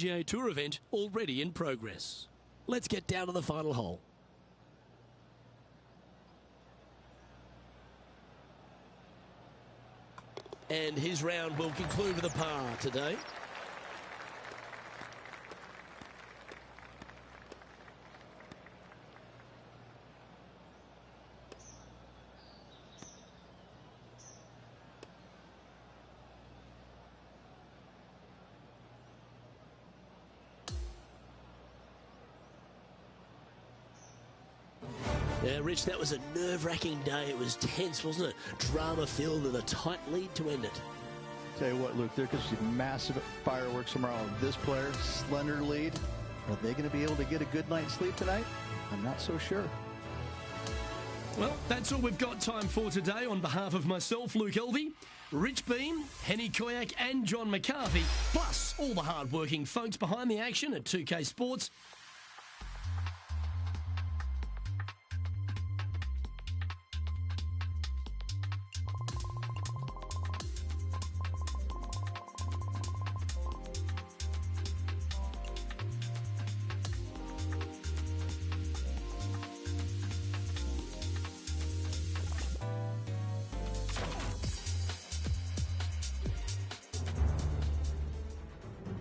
PGA Tour event already in progress. Let's get down to the final hole. And his round will conclude with a par today. Yeah, Rich, that was a nerve-wracking day. It was tense, wasn't it? Drama-filled and a tight lead to end it. Tell you what, Luke, there could be massive fireworks tomorrow. This player, slender lead. Are they going to be able to get a good night's sleep tonight? I'm not so sure. Well, that's all we've got time for today. On behalf of myself, Luke Elvey, Rich Beam, Henny Koyak and John McCarthy, plus all the hard-working folks behind the action at 2K Sports,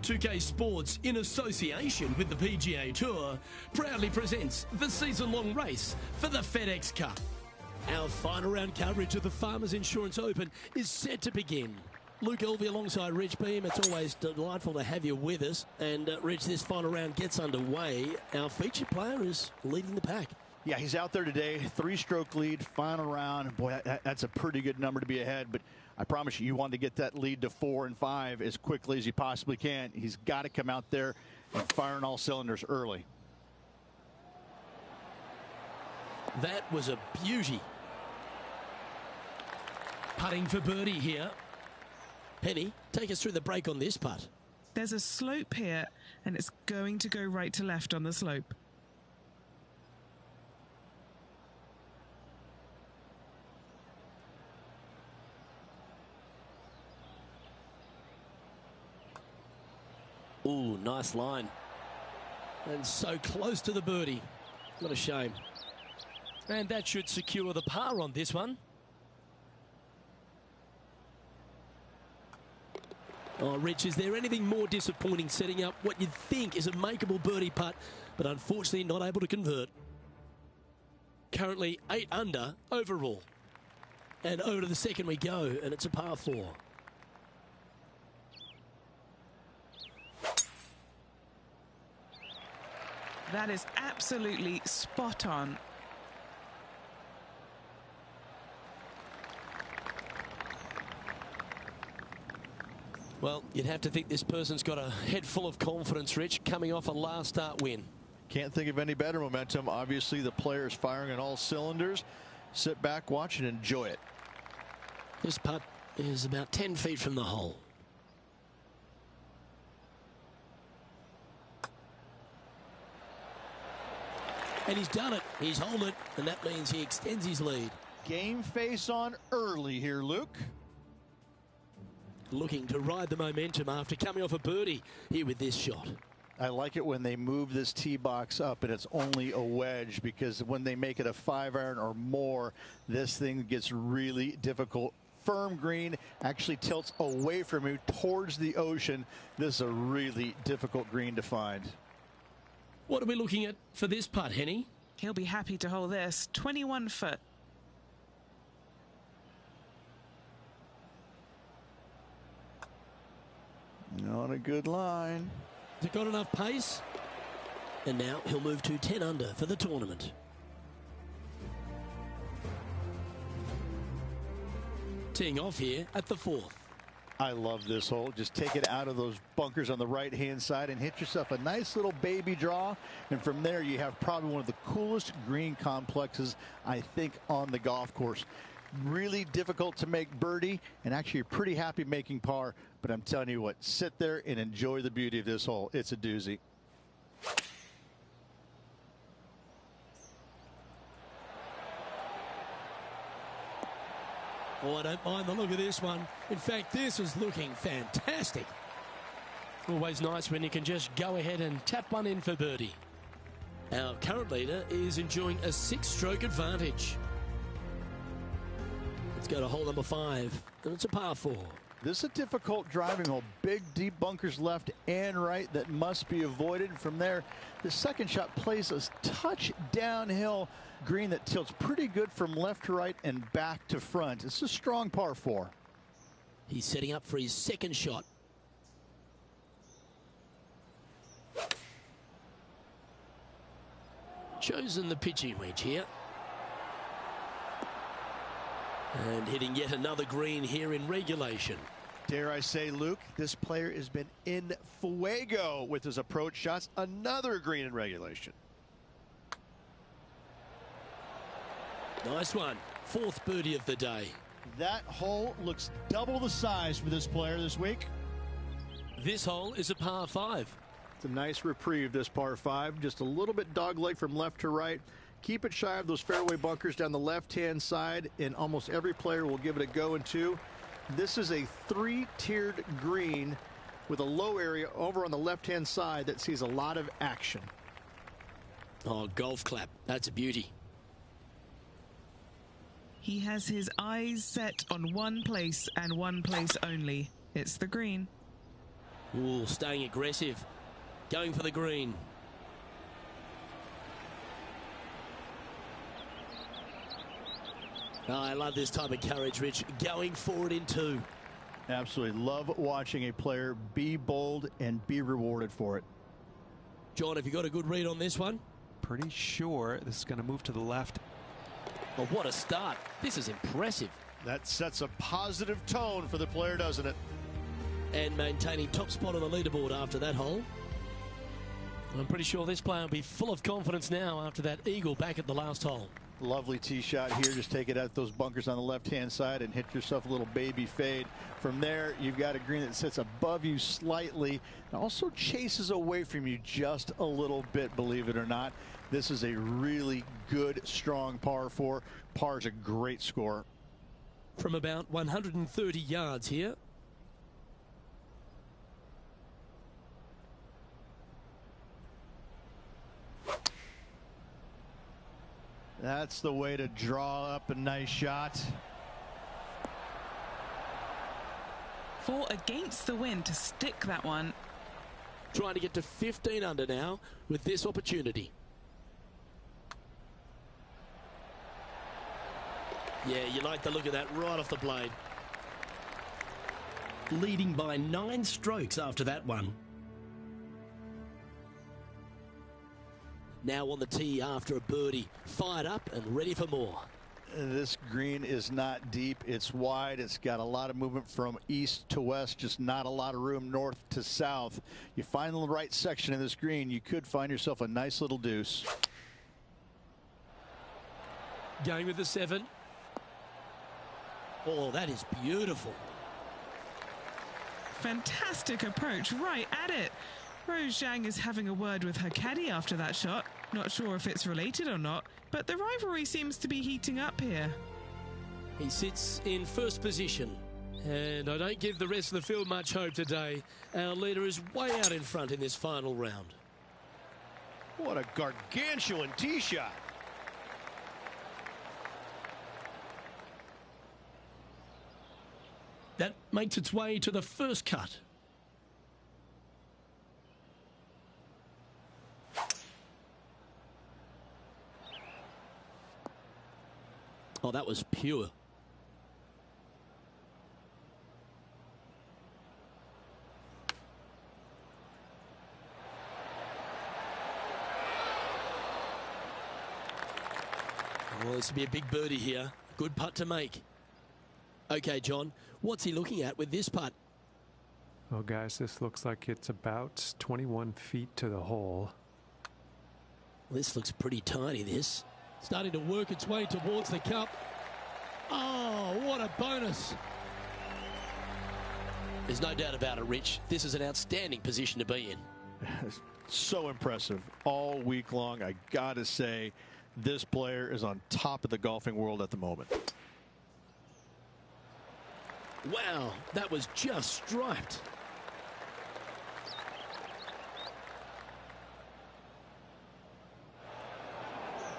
.2K Sports, in association with the PGA Tour, proudly presents the season-long race for the FedEx Cup. Our final round coverage of the Farmers Insurance Open is set to begin. Luke Elvey alongside Rich Beam. It's always delightful to have you with us. And Rich, this final round gets underway. Our featured player is leading the pack. Yeah, he's out there today. 3-stroke lead, final round. Boy, that's a pretty good number to be ahead. But I promise you, you want to get that lead to 4 and 5 as quickly as you possibly can. He's got to come out there and fire on all cylinders early. That was a beauty. Putting for birdie here. Penny, take us through the break on this putt. There's a slope here, and it's going to go right to left on the slope. Ooh, nice line. And so close to the birdie. What a shame. And that should secure the par on this one. Oh, Rich, is there anything more disappointing setting up what you'd think is a makeable birdie putt, but unfortunately not able to convert? Currently 8 under overall. And over to the second we go, and it's a par 4. That is absolutely spot on. Well, you'd have to think this person's got a head full of confidence, Rich, coming off a last start win. Can't think of any better momentum. Obviously, the player is firing on all cylinders. Sit back, watch, and enjoy it. This putt is about 10 feet from the hole. And he's done it. He's held it, and that means he extends his lead. Game face on early here, Luke. Looking to ride the momentum after coming off a birdie here with this shot. I like it when they move this tee box up and it's only a wedge, because when they make it a 5-iron or more, this thing gets really difficult. Firm green, actually tilts away from you towards the ocean. This is a really difficult green to find. What are we looking at for this putt, Henny? He'll be happy to hold this. 21 foot. Not a good line. Has it got enough pace? And now he'll move to 10 under for the tournament. Teeing off here at the 4th. I love this hole. Just take it out of those bunkers on the right-hand side and hit yourself a nice little baby draw. And from there, you have probably one of the coolest green complexes, I think, on the golf course. Really difficult to make birdie, and actually you're pretty happy making par. But I'm telling you what, sit there and enjoy the beauty of this hole. It's a doozy. Oh, I don't mind the look of this one. In fact, this is looking fantastic. Always nice when you can just go ahead and tap one in for birdie. Our current leader is enjoying a 6-stroke advantage. Let's go to hole number 5, and it's a par 4. This is a difficult driving hole. Big, deep bunkers left and right that must be avoided. From there, the second shot plays a touch downhill green that tilts pretty good from left to right and back to front. It's a strong par 4. He's setting up for his second shot. Chosen the pitching wedge here. And hitting yet another green here in regulation. Dare I say, Luke, this player has been in fuego with his approach shots. Another green in regulation. Nice one. 4th birdie of the day. That hole looks double the size for this player this week. This hole is a par 5. It's a nice reprieve, this par 5. Just a little bit dogleg from left to right. Keep it shy of those fairway bunkers down the left-hand side, and almost every player will give it a go in 2. This is a 3-tiered green with a low area over on the left-hand side that sees a lot of action. Oh, golf clap. That's a beauty. He has his eyes set on one place and one place only. It's the green. Ooh, staying aggressive. Going for the green. Oh, I love this type of courage, Rich. Going forward in 2. Absolutely love watching a player be bold and be rewarded for it. John, have you got a good read on this one? Pretty sure this is going to move to the left. Oh, what a start. This is impressive. That sets a positive tone for the player, doesn't it? And maintaining top spot on the leaderboard after that hole. I'm pretty sure this player will be full of confidence now after that eagle back at the last hole. Lovely tee shot here. Just take it out those bunkers on the left-hand side and hit yourself a little baby fade. From there, you've got a green that sits above you slightly and also chases away from you just a little bit, believe it or not. This is a really good, strong par 4. Par is a great score. From about 130 yards here. That's the way to draw up a nice shot. 4 against the wind to stick that one. Trying to get to 15 under now with this opportunity. Yeah, you like the look of that right off the blade. Leading by 9 strokes after that one. Now on the tee after a birdie. Fired up and ready for more. This green is not deep. It's wide. It's got a lot of movement from east to west, just not a lot of room north to south. You find the right section of this green, you could find yourself a nice little deuce. Going with the 7. Oh, that is beautiful. Fantastic approach, right at it. Rose Zhang is having a word with her caddy after that shot. Not sure if it's related or not, but the rivalry seems to be heating up here. He sits in first position, and I don't give the rest of the field much hope today. Our leader is way out in front in this final round. What a gargantuan tee shot. That makes its way to the first cut. Oh, that was pure. Well, this will be a big birdie here. Good putt to make. Okay, John, what's he looking at with this putt? Oh, guys, this looks like it's about 21 feet to the hole. Well, this looks pretty tiny, this. Starting to work its way towards the cup. Oh, what a bonus. There's no doubt about it, Rich. This is an outstanding position to be in. So impressive all week long. I gotta say, this player is on top of the golfing world at the moment. Wow, that was just striped.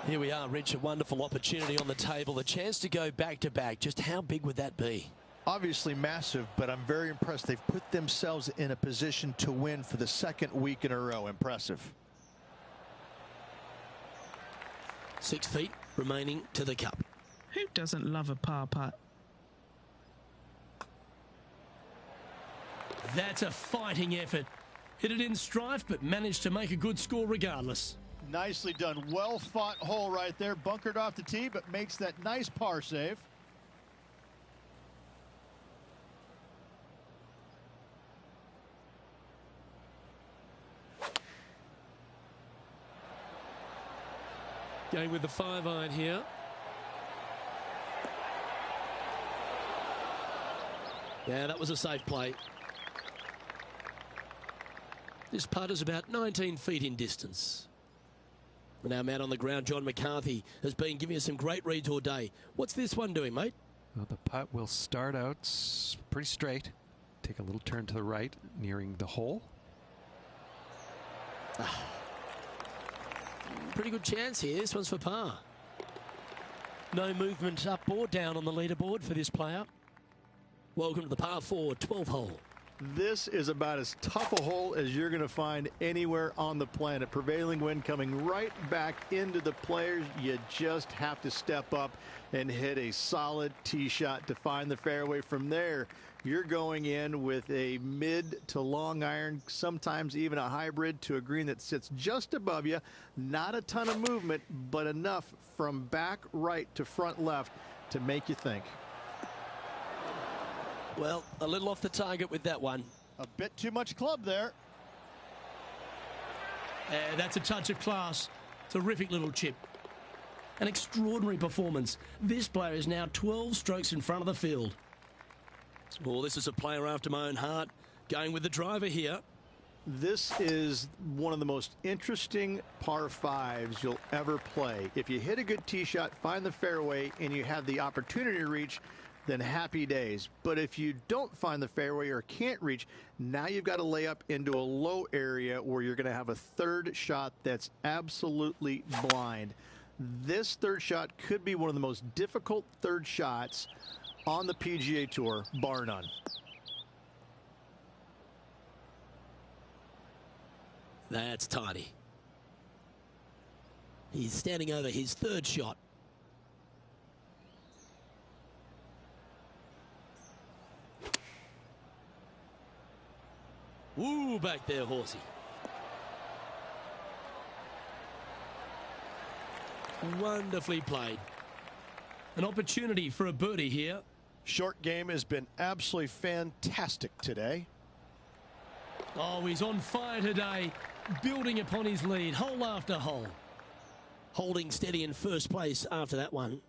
Here we are, Rich, a wonderful opportunity on the table, the chance to go back-to-back. Just how big would that be? Obviously massive, but I'm very impressed. They've put themselves in a position to win for the second week in a row. Impressive. 6 feet remaining to the cup. Who doesn't love a par putt? That's a fighting effort. Hit it in strife, but managed to make a good score regardless. Nicely done. Well fought hole right there. Bunkered off the tee, but makes that nice par save. Going with the 5-iron here. Yeah, that was a safe play. This putt is about 19 feet in distance. And our man on the ground, John McCarthy, has been giving us some great reads all day. What's this one doing, mate? Well, the putt will start out pretty straight. Take a little turn to the right, nearing the hole. Pretty good chance here. This one's for par. No movement up or down on the leaderboard for this player. Welcome to the par 4 12th hole. This is about as tough a hole as you're going to find anywhere on the planet. Prevailing wind coming right back into the players. You just have to step up and hit a solid tee shot to find the fairway. From there, you're going in with a mid to long iron, sometimes even a hybrid, to a green that sits just above you. Not a ton of movement, but enough from back right to front left to make you think. Well, a little off the target with that one. A bit too much club there. That's a touch of class. Terrific little chip. An extraordinary performance. This player is now 12 strokes in front of the field. Well, this is a player after my own heart. Going with the driver here. This is one of the most interesting par 5s you'll ever play. If you hit a good tee shot, find the fairway, and you have the opportunity to reach, then happy days. But if you don't find the fairway or can't reach, now you've got to lay up into a low area where you're going to have a third shot that's absolutely blind. This third shot could be one of the most difficult third shots on the PGA Tour, bar none. That's tidy. He's standing over his third shot. Ooh, back there, horsey. Wonderfully played. An opportunity for a birdie here. Short game has been absolutely fantastic today. Oh, he's on fire today, building upon his lead, hole after hole. Holding steady in first place after that one.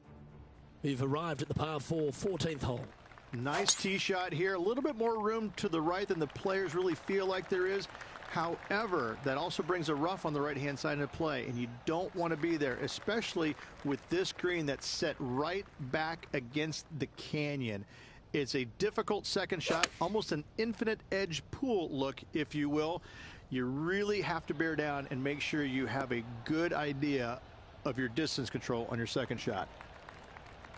We've arrived at the par 4 14th hole. Nice tee shot here. A little bit more room to the right than the players really feel like there is. However, that also brings a rough on the right-hand side into play, and you don't want to be there, especially with this green that's set right back against the canyon. It's a difficult second shot, almost an infinite edge pool look, if you will. You really have to bear down and make sure you have a good idea of your distance control on your second shot.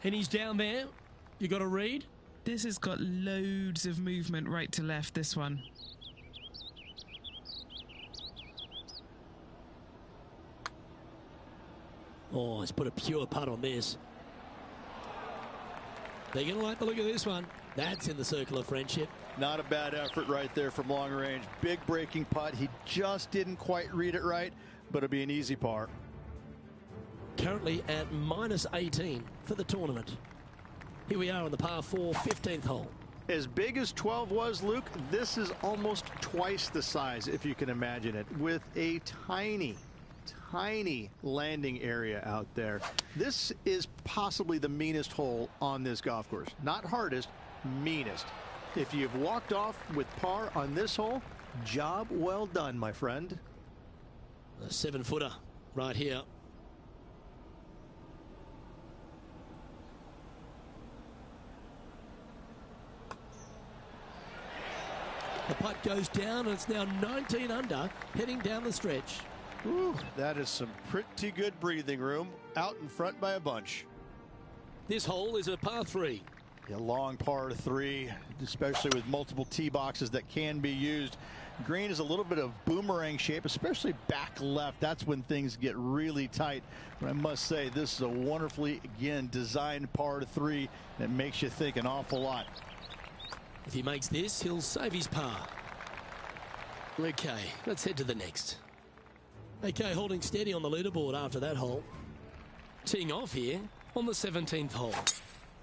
And he's down there. You got a read? This has got loads of movement right to left, this one. Oh, he's put a pure putt on this. They're going to like the look of this one. That's in the circle of friendship. Not a bad effort right there from long range. Big breaking putt. He just didn't quite read it right, but it'll be an easy par. Currently at minus 18 for the tournament. Here we are on the par 4 15th hole. As big as 12 was, Luke, this is almost twice the size, if you can imagine it, with a tiny landing area out there. This is possibly the meanest hole on this golf course. Not hardest, meanest. If you've walked off with par on this hole, job well done, my friend. A 7-footer right here. The putt goes down, and it's now 19 under, heading down the stretch. Whew, that is some pretty good breathing room out in front by a bunch. This hole is a par 3. A long par 3, especially with multiple tee boxes that can be used. Green is a little bit of boomerang shape, especially back left. That's when things get really tight. But I must say, this is a wonderfully, again, designed par 3 that makes you think an awful lot. If he makes this, he'll save his par. Okay, let's head to the next. Okay, holding steady on the leaderboard after that hole. Teeing off here on the 17th hole.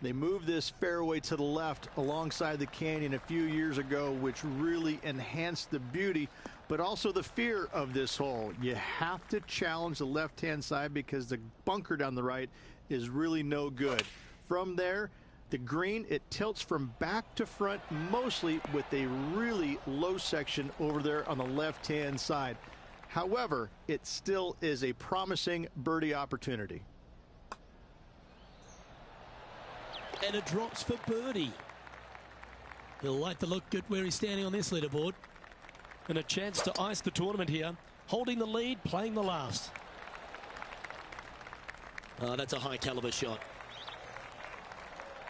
They moved this fairway to the left alongside the canyon a few years ago, which really enhanced the beauty, but also the fear of this hole. You have to challenge the left-hand side because the bunker down the right is really no good. From there, the green, it tilts from back to front, mostly with a really low section over there on the left-hand side. However, it still is a promising birdie opportunity. And it drops for birdie. He'll like to look good where he's standing on this leaderboard. And a chance to ice the tournament here. Holding the lead, playing the last. Oh, that's a high caliber shot.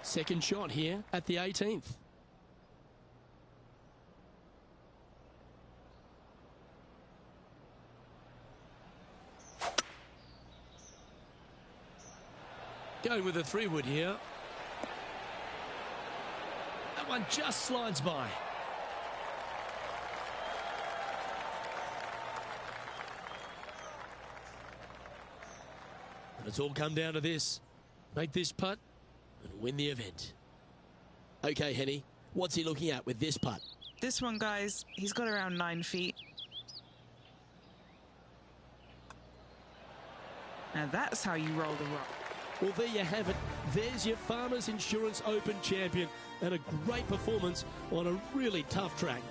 Second shot here at the 18th. Going with a 3-wood here. That one just slides by. And it's all come down to this. Make this putt and win the event. Okay, Henny, what's he looking at with this putt? This one, guys, he's got around 9 feet. Now that's how you roll the rock. Well, there you have it. There's your Farmers Insurance Open champion, and a great performance on a really tough track.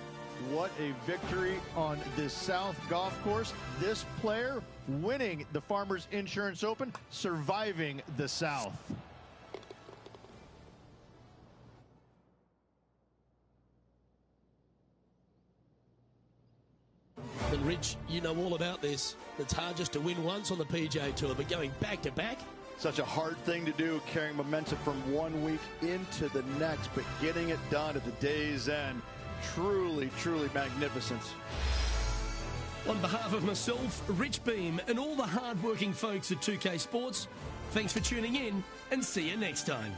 What a victory on this South golf course. This player winning the Farmers Insurance Open, surviving the South. And Rich, you know all about this. It's hard just to win once on the PGA Tour, but going back to back, such a hard thing to do, carrying momentum from one week into the next, but getting it done at the day's end, truly, truly magnificent. On behalf of myself, Rich Beam, and all the hard-working folks at 2K Sports, thanks for tuning in, and see you next time.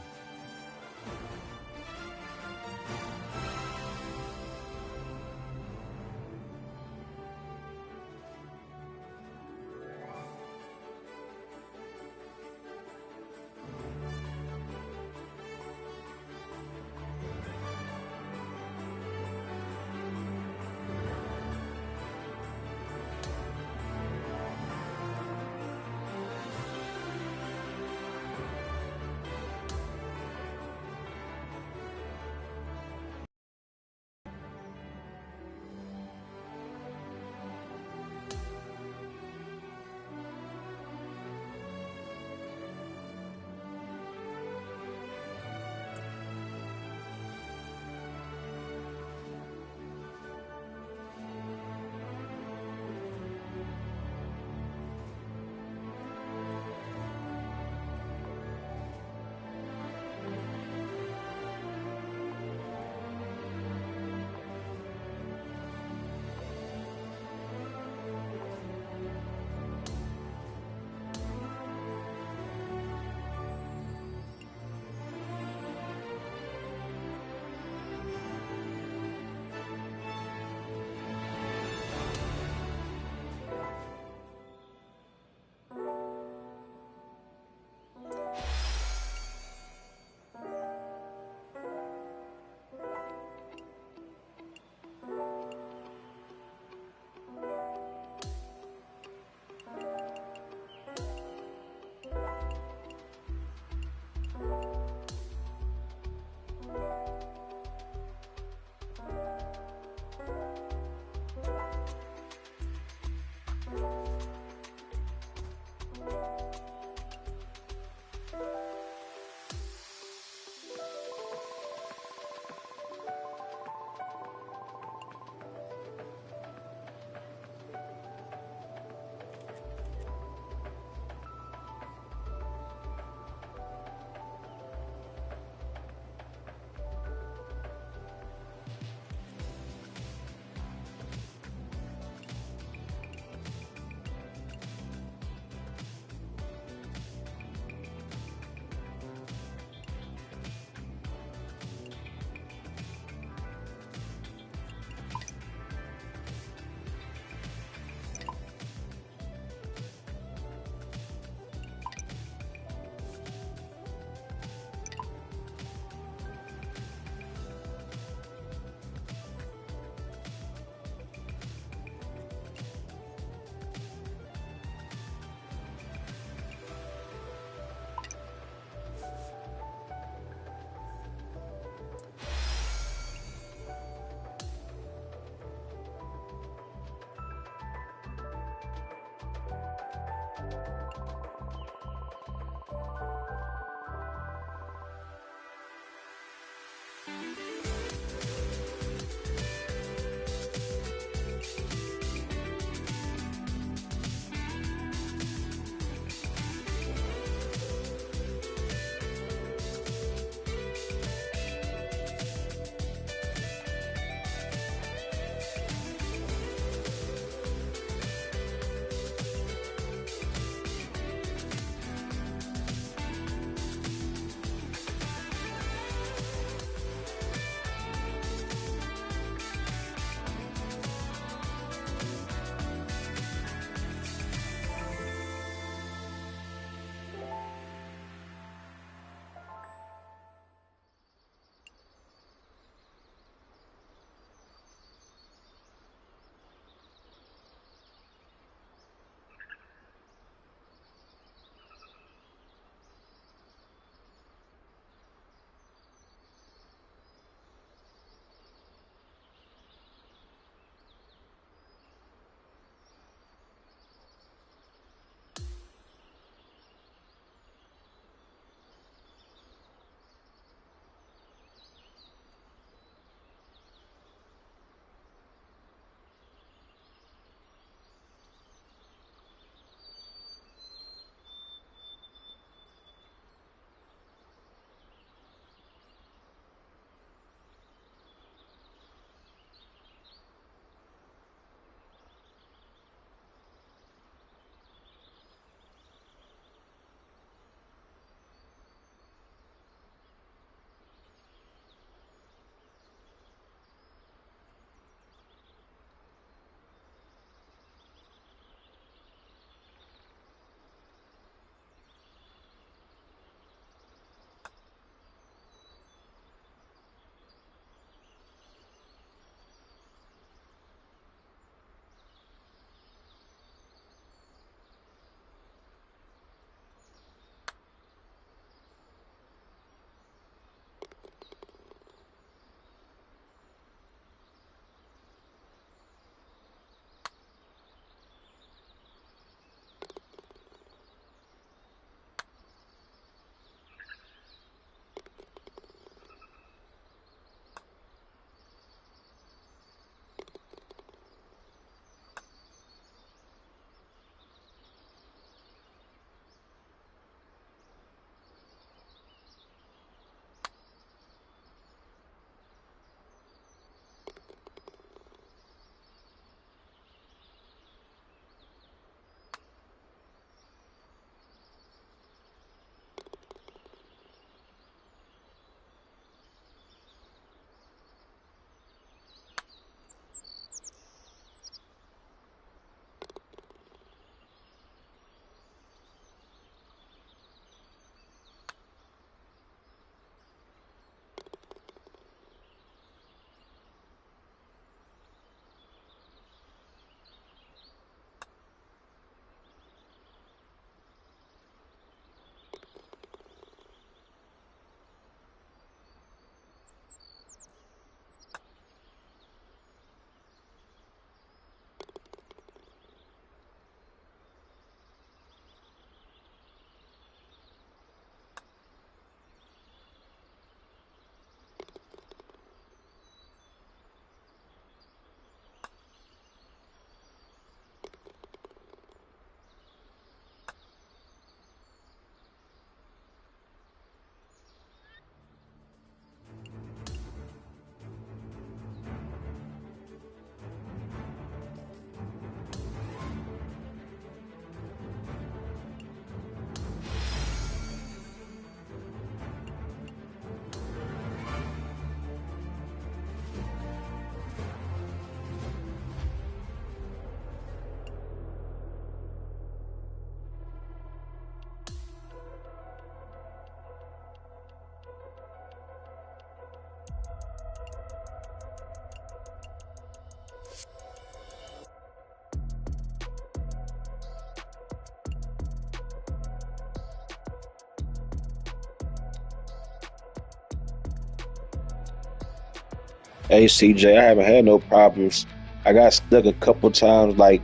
Hey CJ, I haven't had no problems. I got stuck a couple times, like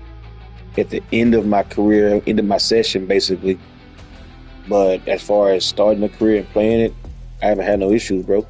at the end of my career, end of my session, basically. But as far as starting a career and playing it, I haven't had no issues, bro.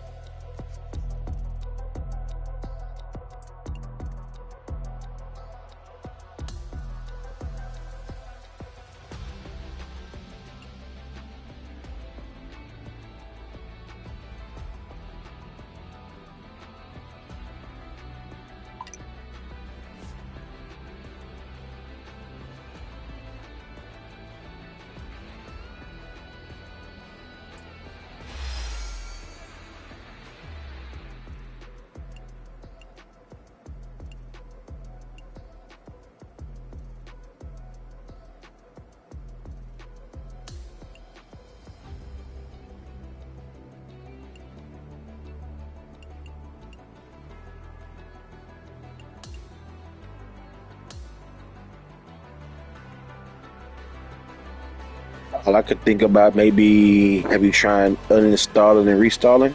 All I could think about maybe have you tried uninstalling and reinstalling?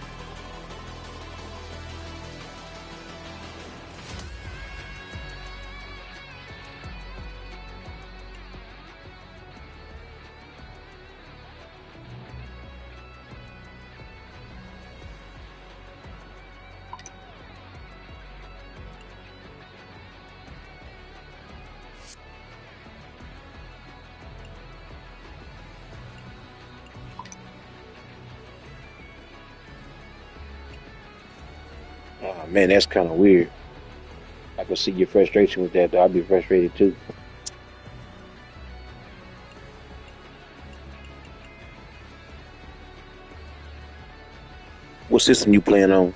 Oh man, that's kind of weird. I can see your frustration with that, though. I'd be frustrated too. What system you playing on?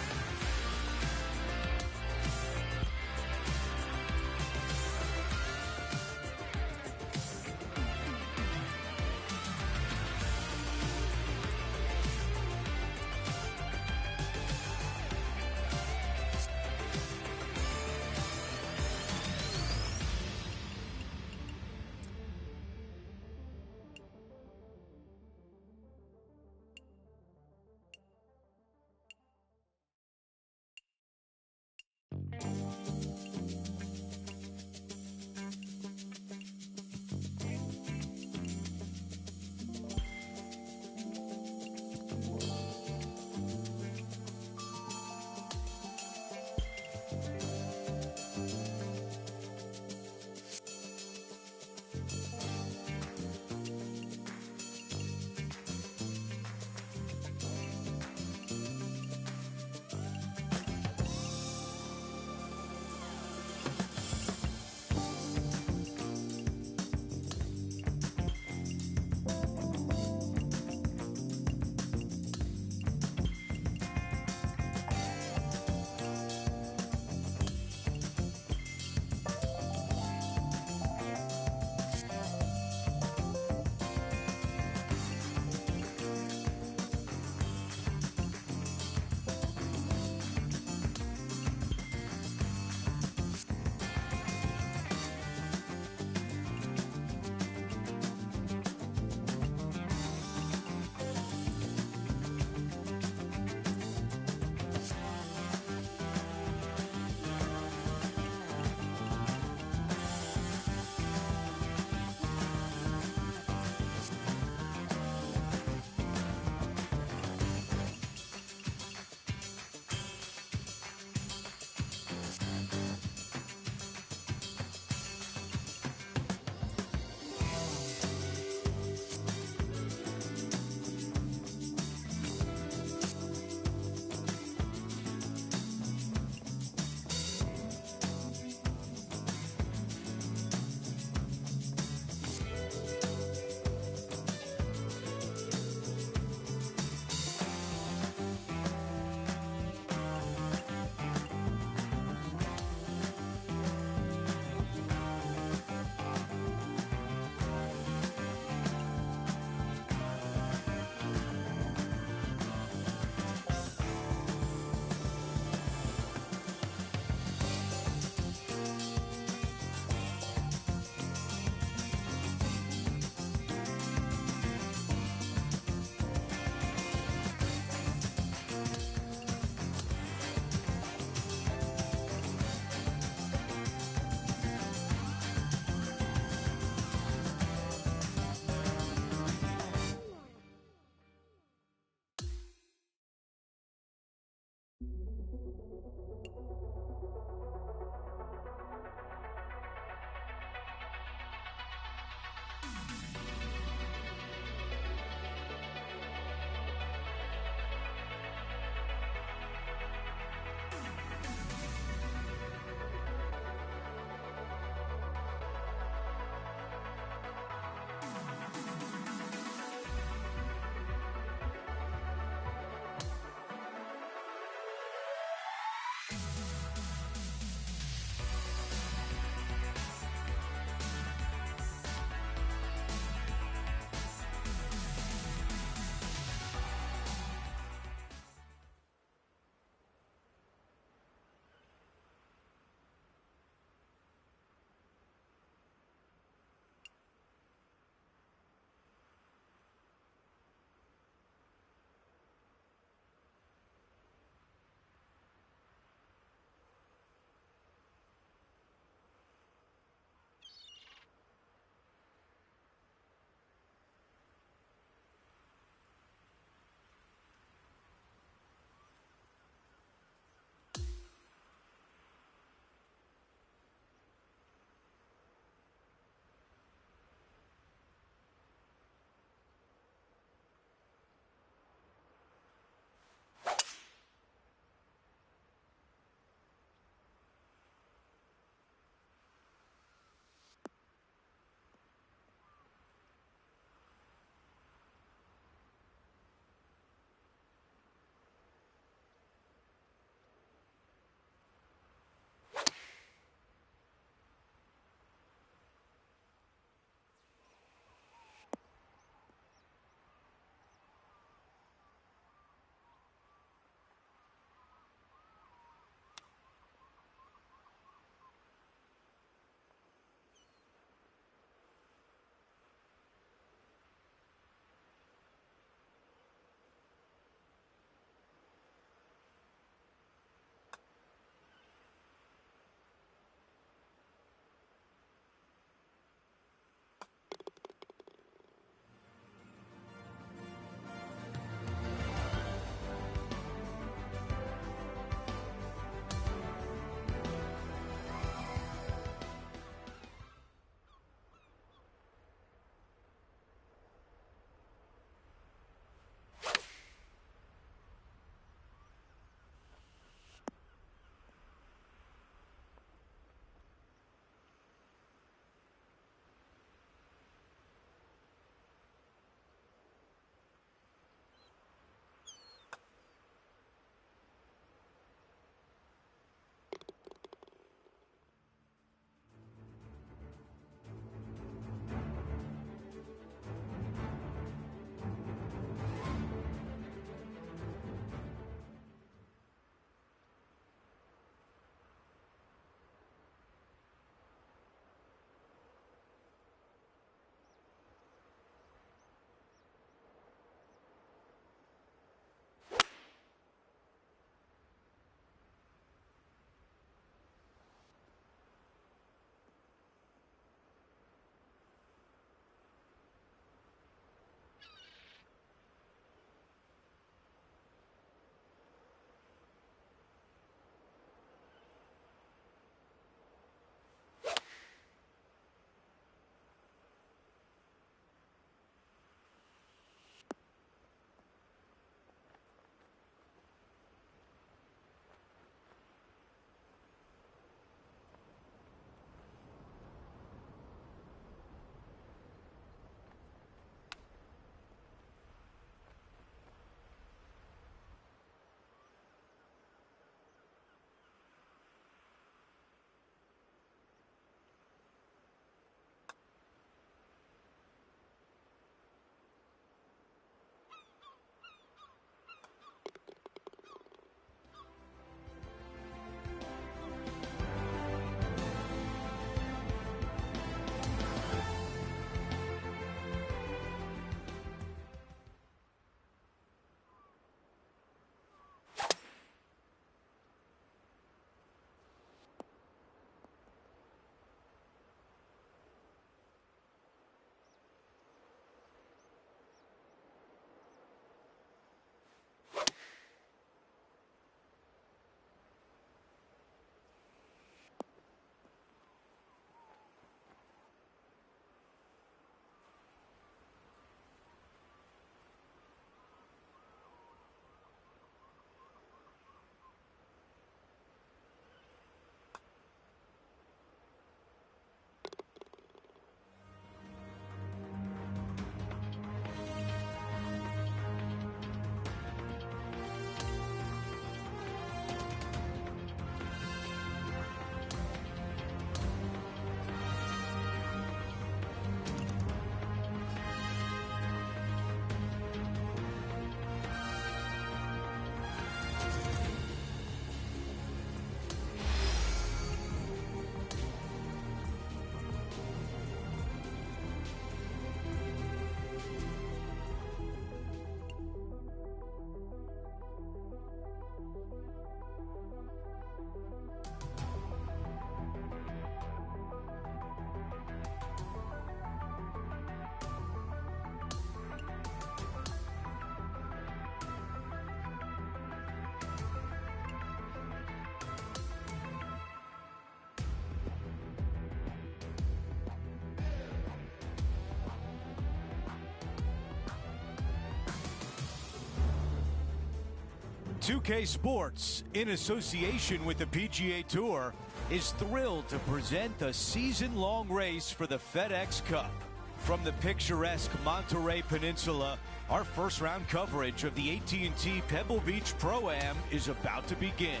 2K Sports, in association with the PGA Tour, is thrilled to present the season-long race for the FedEx Cup. From the picturesque Monterey Peninsula, our first-round coverage of the AT&T Pebble Beach Pro-Am is about to begin.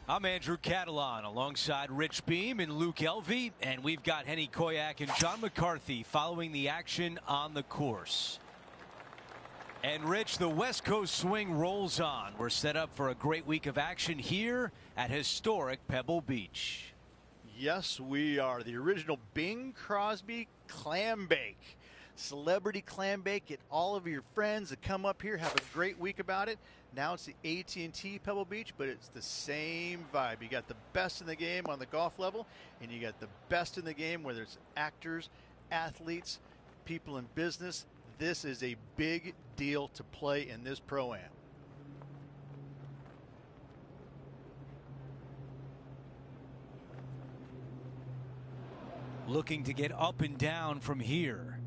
I'm Andrew Catalan alongside Rich Beam and Luke Elvey, and we've got Henny Koyak and John McCarthy following the action on the course. And Rich, the West Coast swing rolls on. We're set up for a great week of action here at historic Pebble Beach. Yes, we are. The original Bing Crosby clam bake. Celebrity clam bake. Get all of your friends to come up here, have a great week about it. Now it's the AT&T Pebble Beach, but it's the same vibe. You got the best in the game on the golf level, and you got the best in the game, whether it's actors, athletes, people in business. This is a big deal to play in this Pro-Am. Looking to get up and down from here.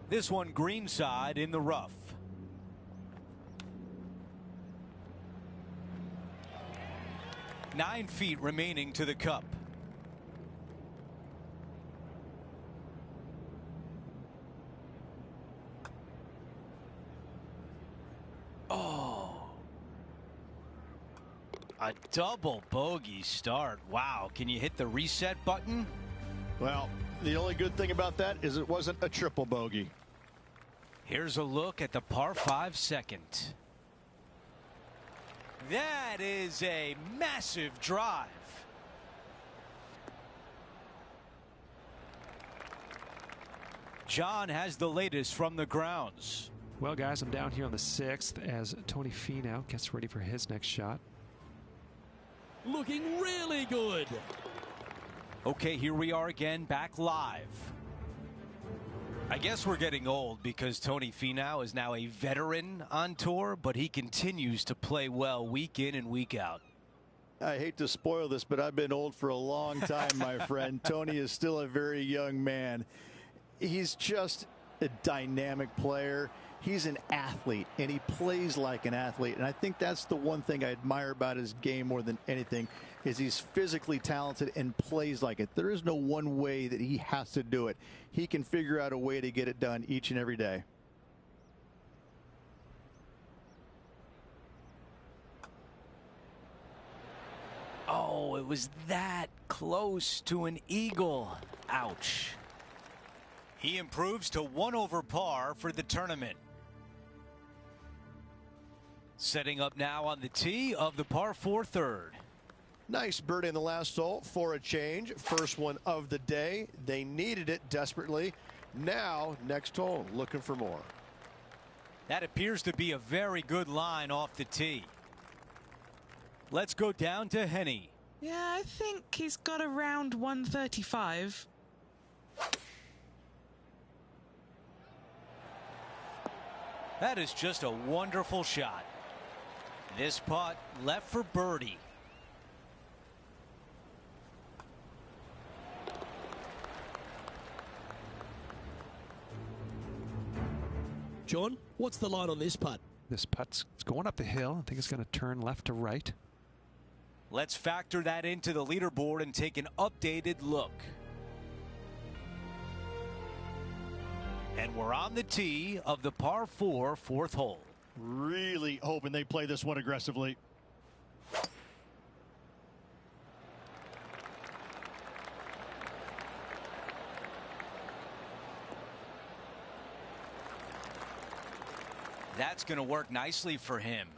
This one greenside in the rough. Nine feet remaining to the cup. Oh. A double bogey start. Wow. Can you hit the reset button? Well, the only good thing about that is it wasn't a triple bogey. Here's a look at the par 5 second. That is a massive drive. John has the latest from the grounds. Well, guys, I'm down here on the 6th as Tony Finau gets ready for his next shot. Looking really good. Okay, here we are again, back live. I guess we're getting old because Tony Finau is now a veteran on tour, but he continues to play well week in and week out. I hate to spoil this, but I've been old for a long time, my friend. Tony is still a very young man. He's just a dynamic player. He's an athlete, and he plays like an athlete. And I think that's the one thing I admire about his game more than anything is he's physically talented and plays like it. There is no one way that he has to do it. He can figure out a way to get it done each and every day. Oh, it was that close to an eagle. Ouch. He improves to 1 over par for the tournament. Setting up now on the tee of the par 4 third. Nice birdie in the last hole for a change. First one of the day. They needed it desperately. Now, next hole, looking for more. That appears to be a very good line off the tee. Let's go down to Henny. Yeah, I think he's got around 135. That is just a wonderful shot. This putt left for birdie. John, what's the line on this putt? This putt's going up the hill. I think it's going to turn left to right. Let's factor that into the leaderboard and take an updated look. And we're on the tee of the par 4 fourth hole. Really hoping they play this one aggressively. That's going to work nicely for him.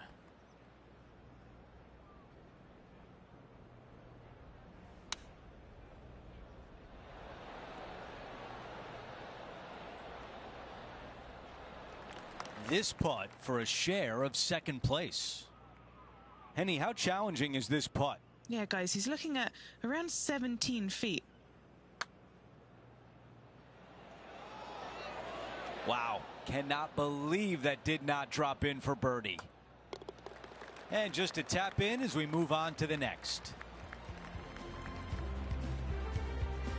This putt for a share of second place. Henny, how challenging is this putt? Yeah, guys, he's looking at around 17 feet. Wow, cannot believe that did not drop in for birdie. And just a tap in as we move on to the next.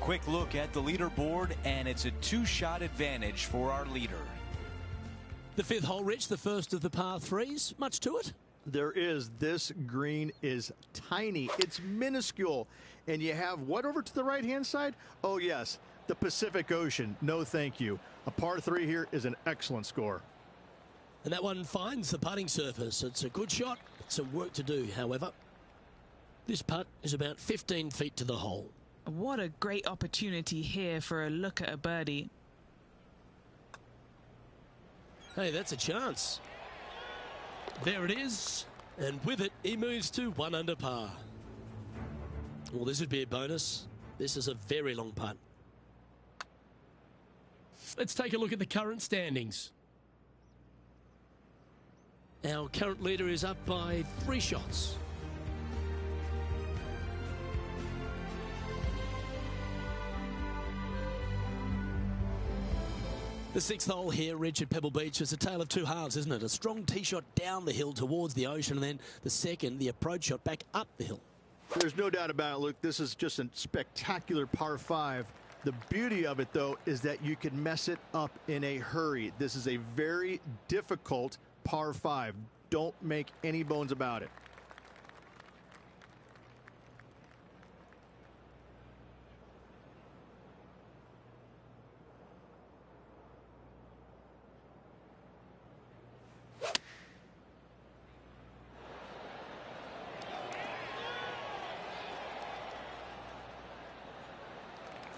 Quick look at the leaderboard, and it's a 2-shot advantage for our leader. The 5th hole, Rich, the first of the par 3s. Much to it? There is. This green is tiny. It's minuscule. And you have what over to the right-hand side? Oh, yes, the Pacific Ocean. No, thank you. A par 3 here is an excellent score. And that one finds the putting surface. It's a good shot. Some work to do, however. This putt is about 15 feet to the hole. What a great opportunity here for a look at a birdie. Hey, that's a chance. There it is. And with it, he moves to 1 under par. Well, this would be a bonus. This is a very long putt. Let's take a look at the current standings. Our current leader is up by 3 shots. The 6th hole here, Rich, at Pebble Beach, is a tale of 2 halves, isn't it? A strong tee shot down the hill towards the ocean, and then the second, the approach shot back up the hill. There's no doubt about it, Luke. This is just a spectacular par 5. The beauty of it, though, is that you can mess it up in a hurry. This is a very difficult par 5. Don't make any bones about it.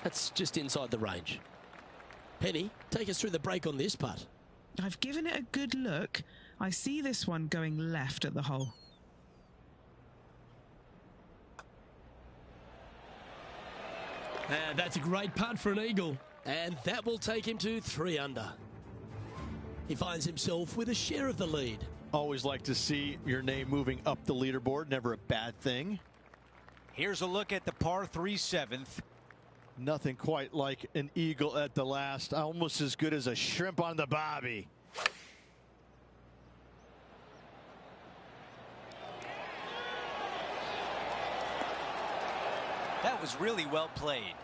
That's just inside the range. Penny, take us through the break on this putt. I've given it a good look. I see this one going left at the hole. And that's a great putt for an eagle. And that will take him to 3 under. He finds himself with a share of the lead. Always like to see your name moving up the leaderboard. Never a bad thing. Here's a look at the par 3 7th. Nothing quite like an eagle at the last. Almost as good as a shrimp on the bobby. That was really well played.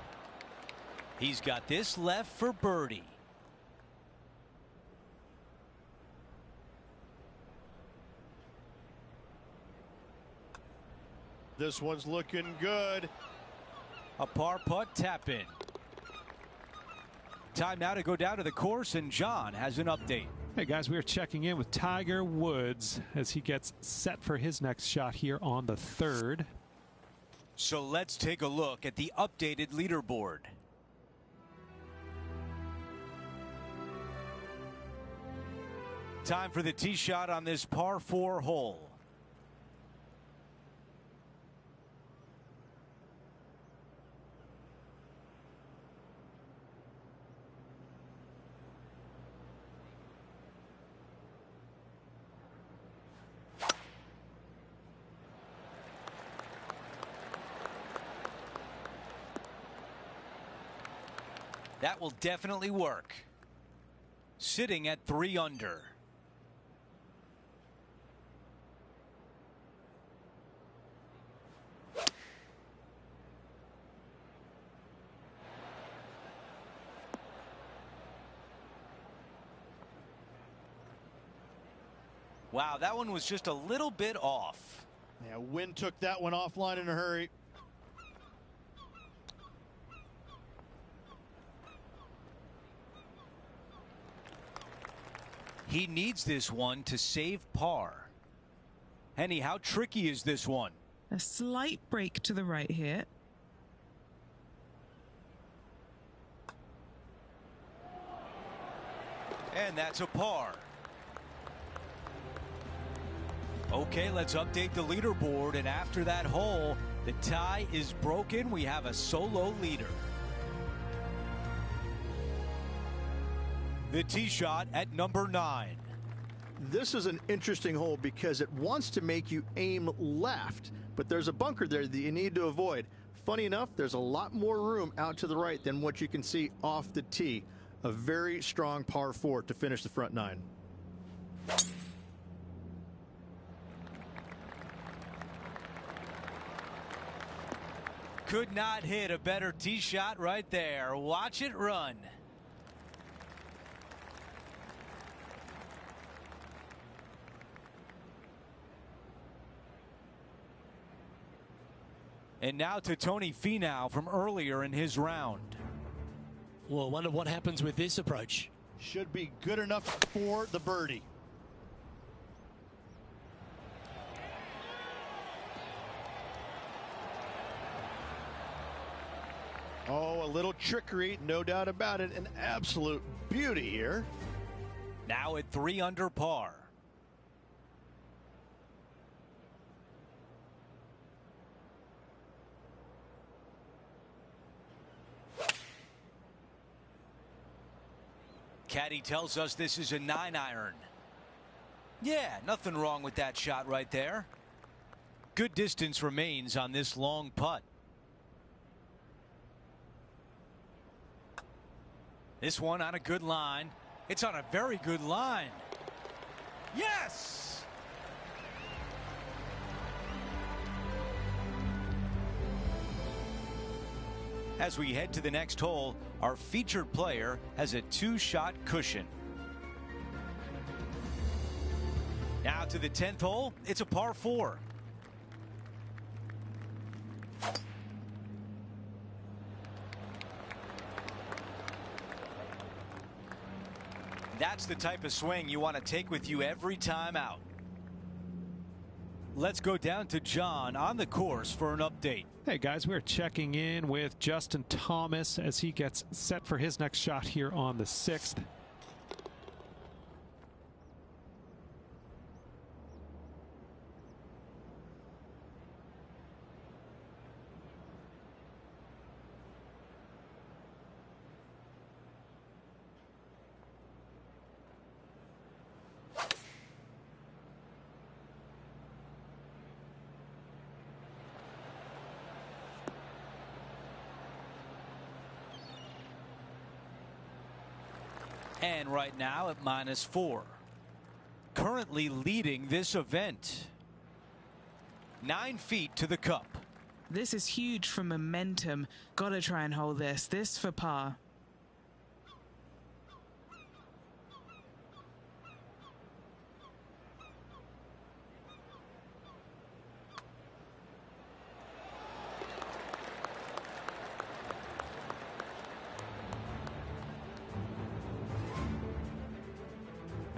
He's got this left for birdie. This one's looking good. A par putt tap in. Time now to go down to the course, and John has an update. Hey guys, we are checking in with Tiger Woods as he gets set for his next shot here on the 3rd. So let's take a look at the updated leaderboard. Time for the tee shot on this par 4 hole. That will definitely work. Sitting at 3 under. Wow, that one was just a little bit off. Yeah, wind took that one offline in a hurry. He needs this one to save par. Henny, how tricky is this one? A slight break to the right here. And that's a par. Okay, let's update the leaderboard, and after that hole, the tie is broken. We have a solo leader. The tee shot at number 9. This is an interesting hole because it wants to make you aim left, but there's a bunker there that you need to avoid. Funny enough, there's a lot more room out to the right than what you can see off the tee. A very strong par 4 to finish the front 9. Could not hit a better tee shot right there. Watch it run. And now to Tony Finau from earlier in his round. Well, I wonder what happens with this approach. Should be good enough for the birdie. Oh, a little trickery, no doubt about it. An absolute beauty here. Now at 3 under par. Caddy tells us this is a 9-iron. Yeah, nothing wrong with that shot right there. Good distance remains on this long putt. This one on a good line. It's on a very good line. Yes! As we head to the next hole, our featured player has a 2-shot cushion. Now to the 10th hole, it's a par 4. That's the type of swing you want to take with you every time out. Let's go down to John on the course for an update. Hey guys, we're checking in with Justin Thomas as he gets set for his next shot here on the 6th. And right now at -4. Currently leading this event. 9 feet to the cup. This is huge for momentum. Gotta try and hold this. This for par.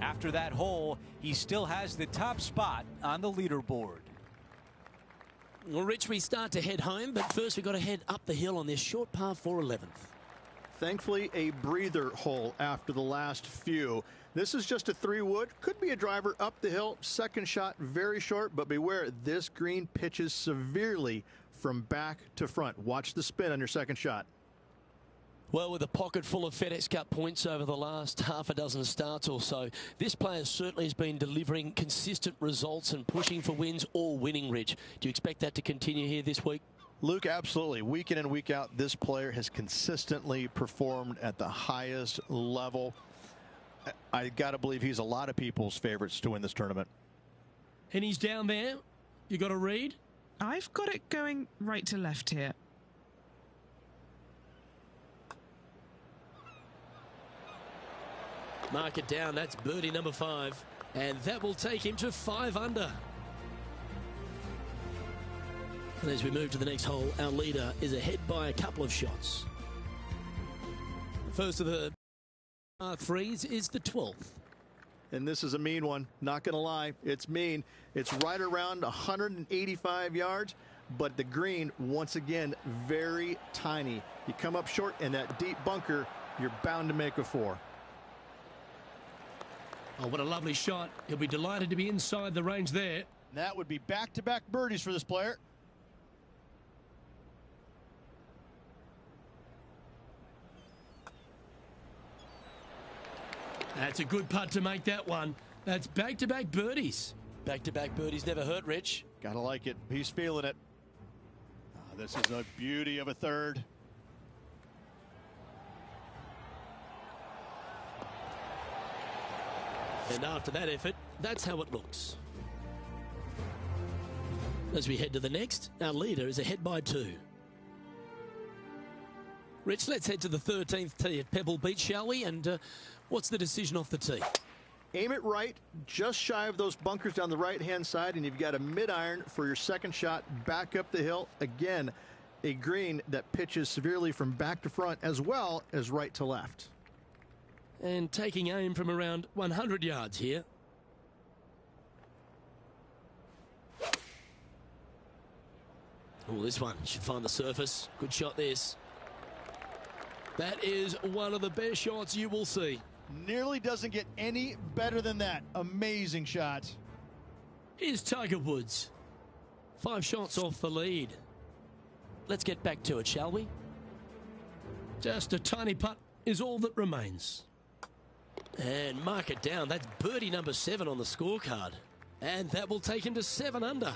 After that hole, he still has the top spot on the leaderboard. Well, Rich, we start to head home, but first we've got to head up the hill on this short par 4 11th. Thankfully, a breather hole after the last few. This is just a 3-wood. Could be a driver up the hill. Second shot, very short, but beware, this green pitches severely from back to front. Watch the spin on your second shot. Well, with a pocket full of FedEx Cup points over the last half a dozen starts or so, this player certainly has been delivering consistent results and pushing for wins or winning, Rich. Do you expect that to continue here this week? Luke, absolutely. Week in and week out, this player has consistently performed at the highest level. I got to believe he's a lot of people's favorites to win this tournament. And he's down there. You got a read? I've got it going right to left here. Mark it down. That's birdie number 5. And that will take him to 5 under. And as we move to the next hole, our leader is ahead by a couple of shots. First of the par 3s is the 12th. And this is a mean one. Not going to lie. It's mean. It's right around 185 yards. But the green, once again, very tiny. You come up short in that deep bunker, you're bound to make a 4. Oh, what a lovely shot. He'll be delighted to be inside the range there. That would be back-to-back birdies for this player. That's a good putt to make that one. That's back-to-back birdies. Back-to-back birdies never hurt, Rich. Gotta like it. He's feeling it. Oh, this is a beauty of a third. And after that effort, that's how it looks. As we head to the next, our leader is ahead by 2. Rich, let's head to the 13th tee at Pebble Beach, shall we? And what's the decision off the tee? Aim it right, just shy of those bunkers down the right-hand side, and you've got a mid-iron for your second shot back up the hill. Again, a green that pitches severely from back to front as well as right to left. And taking aim from around 100 yards here. Oh, this one should find the surface. Good shot, this. That is one of the best shots you will see. Nearly doesn't get any better than that. Amazing shot. Here's Tiger Woods. 5 shots off the lead. Let's get back to it, shall we? Just a tiny putt is all that remains. And mark it down. That's birdie number 7 on the scorecard. And that will take him to 7 under.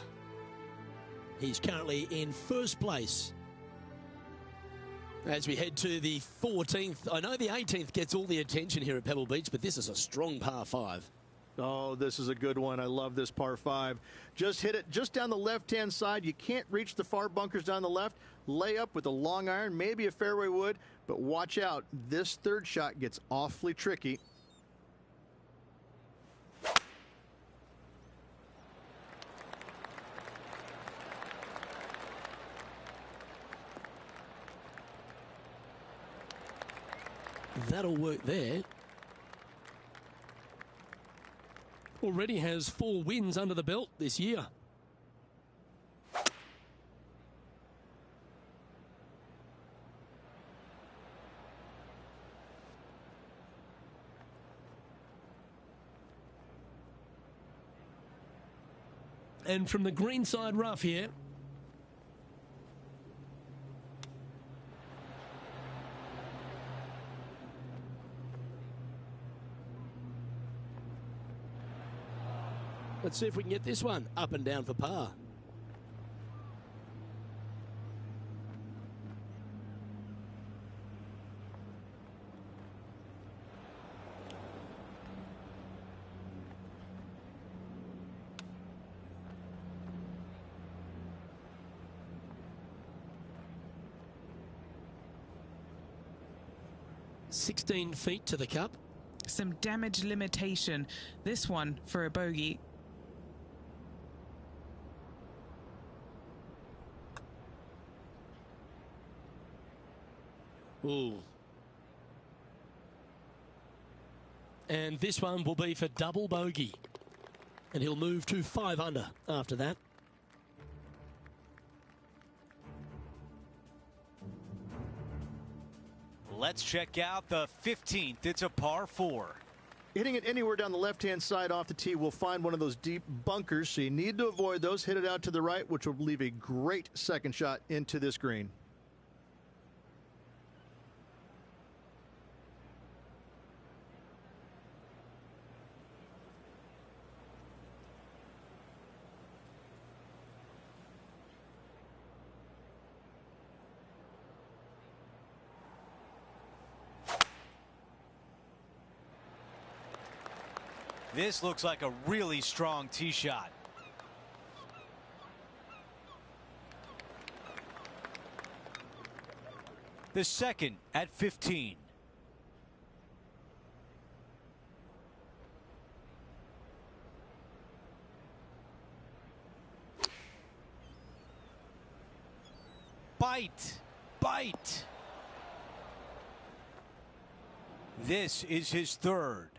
He's currently in first place. As we head to the 14th, I know the 18th gets all the attention here at Pebble Beach, but this is a strong par 5. Oh, this is a good one. I love this par 5. Just hit it just down the left-hand side. You can't reach the far bunkers down the left. Lay up with a long iron, maybe a fairway wood, but watch out. This third shot gets awfully tricky. That'll work there. Already has 4 wins under the belt this year. And from the greenside rough here, let's see if we can get this one up and down for par. $16 feet to the cup. Some damage limitation. This one for a bogey. Ooh. And this one will be for double bogey. And he'll move to 5 under after that. Let's check out the 15th. It's a par 4. Hitting it anywhere down the left-hand side off the tee will find one of those deep bunkers, so you need to avoid those. Hit it out to the right, which will leave a great second shot into this green. This looks like a really strong tee shot. The second at 15. Bite. Bite. This is his third.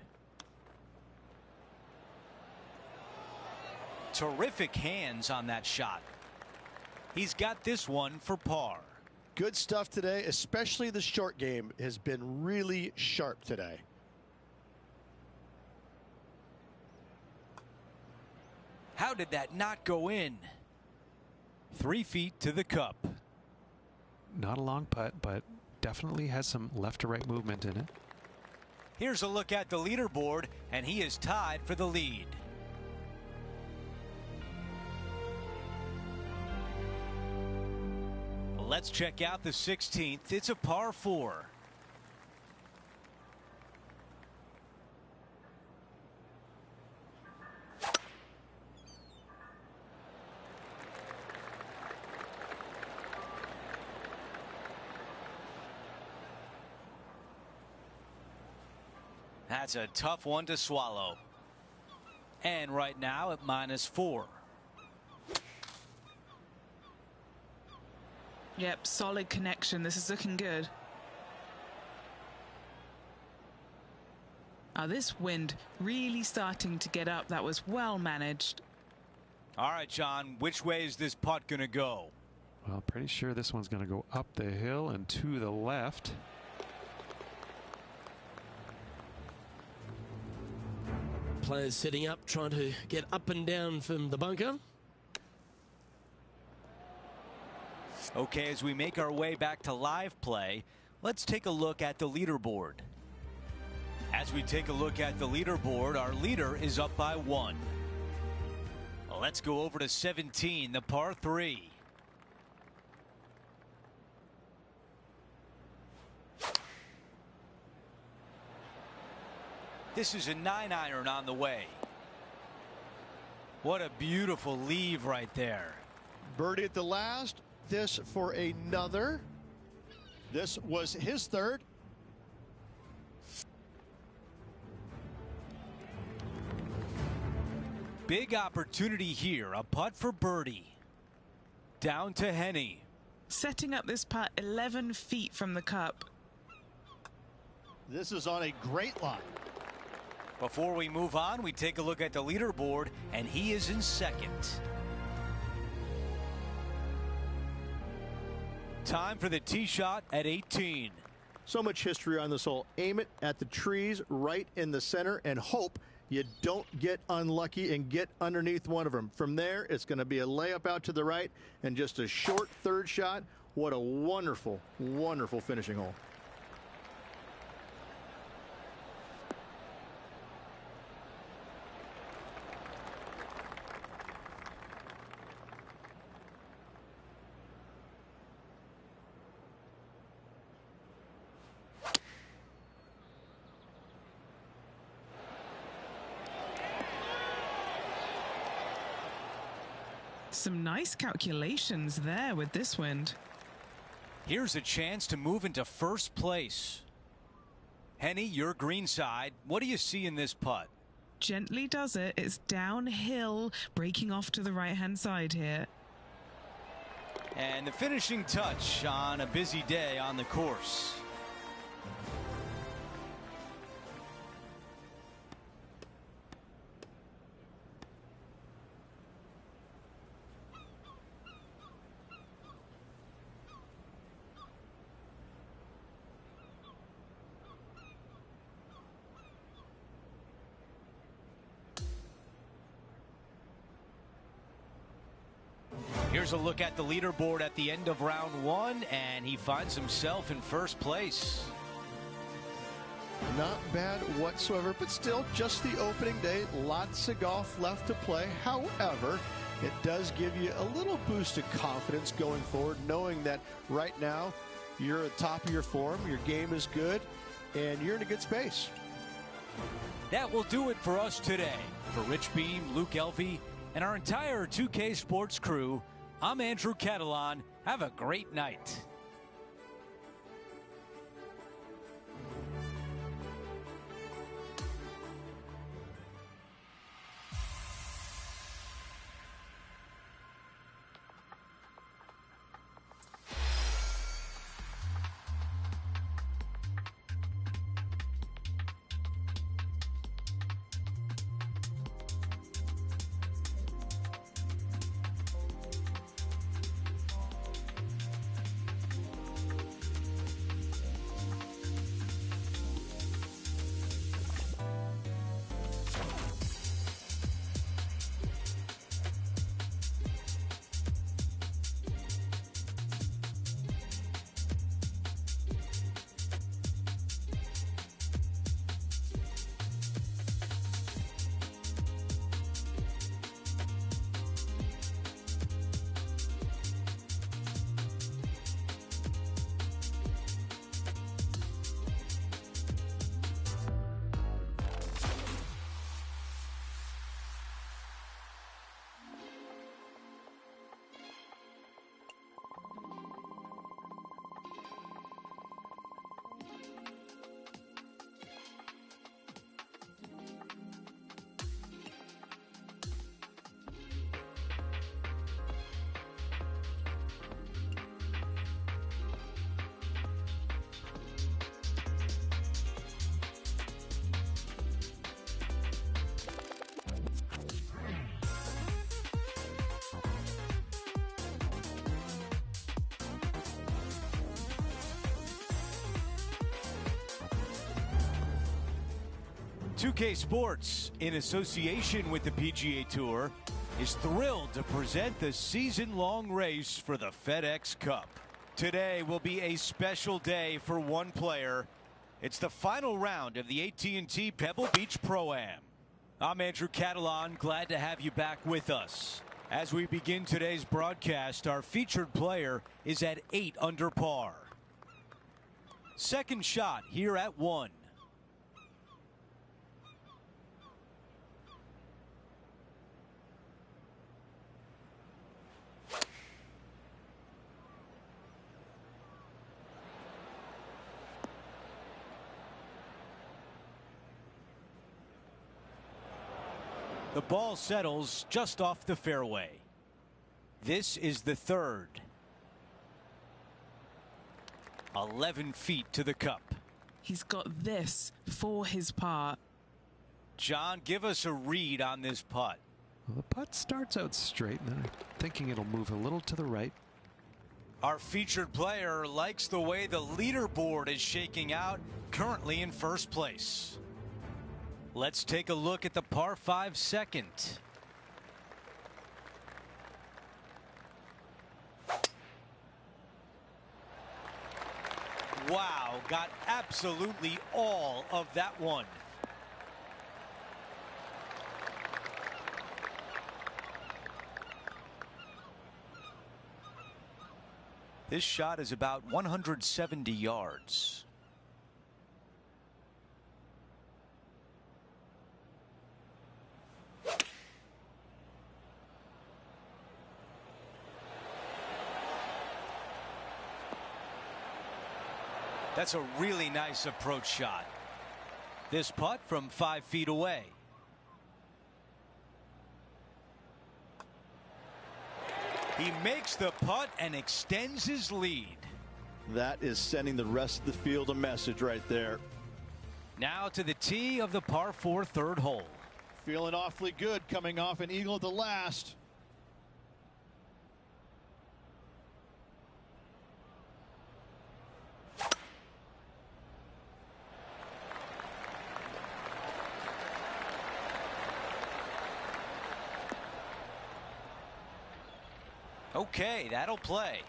Terrific hands on that shot. He's got this one for par. Good stuff today, especially the short game has been really sharp today. How did that not go in? 3 feet to the cup. Not a long putt, but definitely has some left to right movement in it. Here's a look at the leaderboard, and he is tied for the lead. Let's check out the 16th. It's a par 4. That's a tough one to swallow. And right now at -4. Yep, solid connection. This is looking good. Oh, this wind really starting to get up. That was well managed. All right, John, which way is this putt going to go? Well, pretty sure this one's going to go up the hill and to the left. Players setting up, trying to get up and down from the bunker. Okay, as we make our way back to live play, let's take a look at the leaderboard. As we take a look at the leaderboard, our leader is up by 1. Let's go over to 17, the par 3. This is a 9-iron on the way. What a beautiful leave right there. Birdie at the last. This for another. This was his third. Big opportunity here. A putt for birdie. Down to Henny. Setting up this putt 11 feet from the cup. This is on a great line. Before we move on, we take a look at the leaderboard, and he is in second. Time for the tee shot at 18. So much history on this hole. Aim it at the trees right in the center and hope you don't get unlucky and get underneath one of them. From there, it's going to be a layup out to the right and just a short third shot. What a wonderful, wonderful finishing hole. Some nice calculations there with this wind. Here's a chance to move into first place. Henny, your green side. What do you see in this putt? Gently does it. It's downhill, breaking off to the right-hand side here. And the finishing touch on a busy day on the course. Here's a look at the leaderboard at the end of round 1, and he finds himself in first place. Not bad whatsoever, but still just the opening day. Lots of golf left to play. However, it does give you a little boost of confidence going forward, knowing that right now you're at the top of your form, your game is good, and you're in a good space. That will do it for us today. For Rich Beam, Luke Elvey, and our entire 2K Sports crew, I'm Andrew Catalan. Have a great night. 2K Sports, in association with the PGA Tour, is thrilled to present the season-long race for the FedEx Cup. Today will be a special day for one player. It's the final round of the AT&T Pebble Beach Pro-Am. I'm Andrew Catalan, glad to have you back with us. As we begin today's broadcast, our featured player is at 8 under par. Second shot here at 1. The ball settles just off the fairway. This is the third. 11 feet to the cup. He's got this for his par. John, give us a read on this putt. Well, the putt starts out straight, and then I'm thinking it'll move a little to the right. Our featured player likes the way the leaderboard is shaking out, currently in first place. Let's take a look at the par 5 second. Wow, got absolutely all of that one. This shot is about 170 yards. That's a really nice approach shot. This putt from 5 feet away. He makes the putt and extends his lead. That is sending the rest of the field a message right there. Now to the tee of the par 4 third hole. Feeling awfully good coming off an eagle at the last. Okay, that'll play.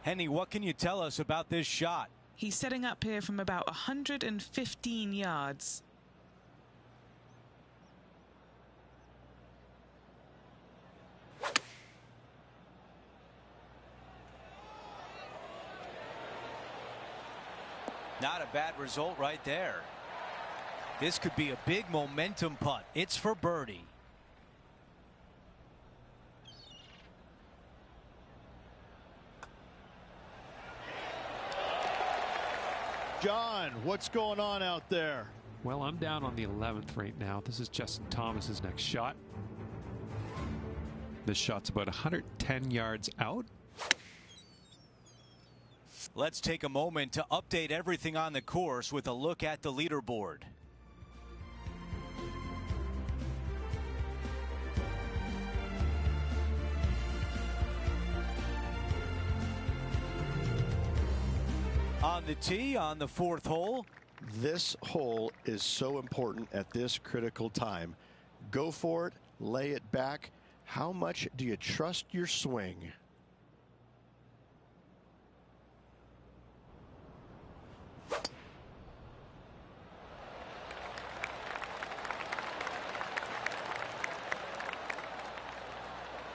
Henny, what can you tell us about this shot? He's setting up here from about 115 yards. Not a bad result right there. This could be a big momentum putt. It's for birdie. John, what's going on out there? Well, I'm down on the 11th right now. This is Justin Thomas's next shot. This shot's about 110 yards out. Let's take a moment to update everything on the course with a look at the leaderboard. On the tee on the 4th hole. This hole is so important at this critical time. Go for it, lay it back. How much do you trust your swing?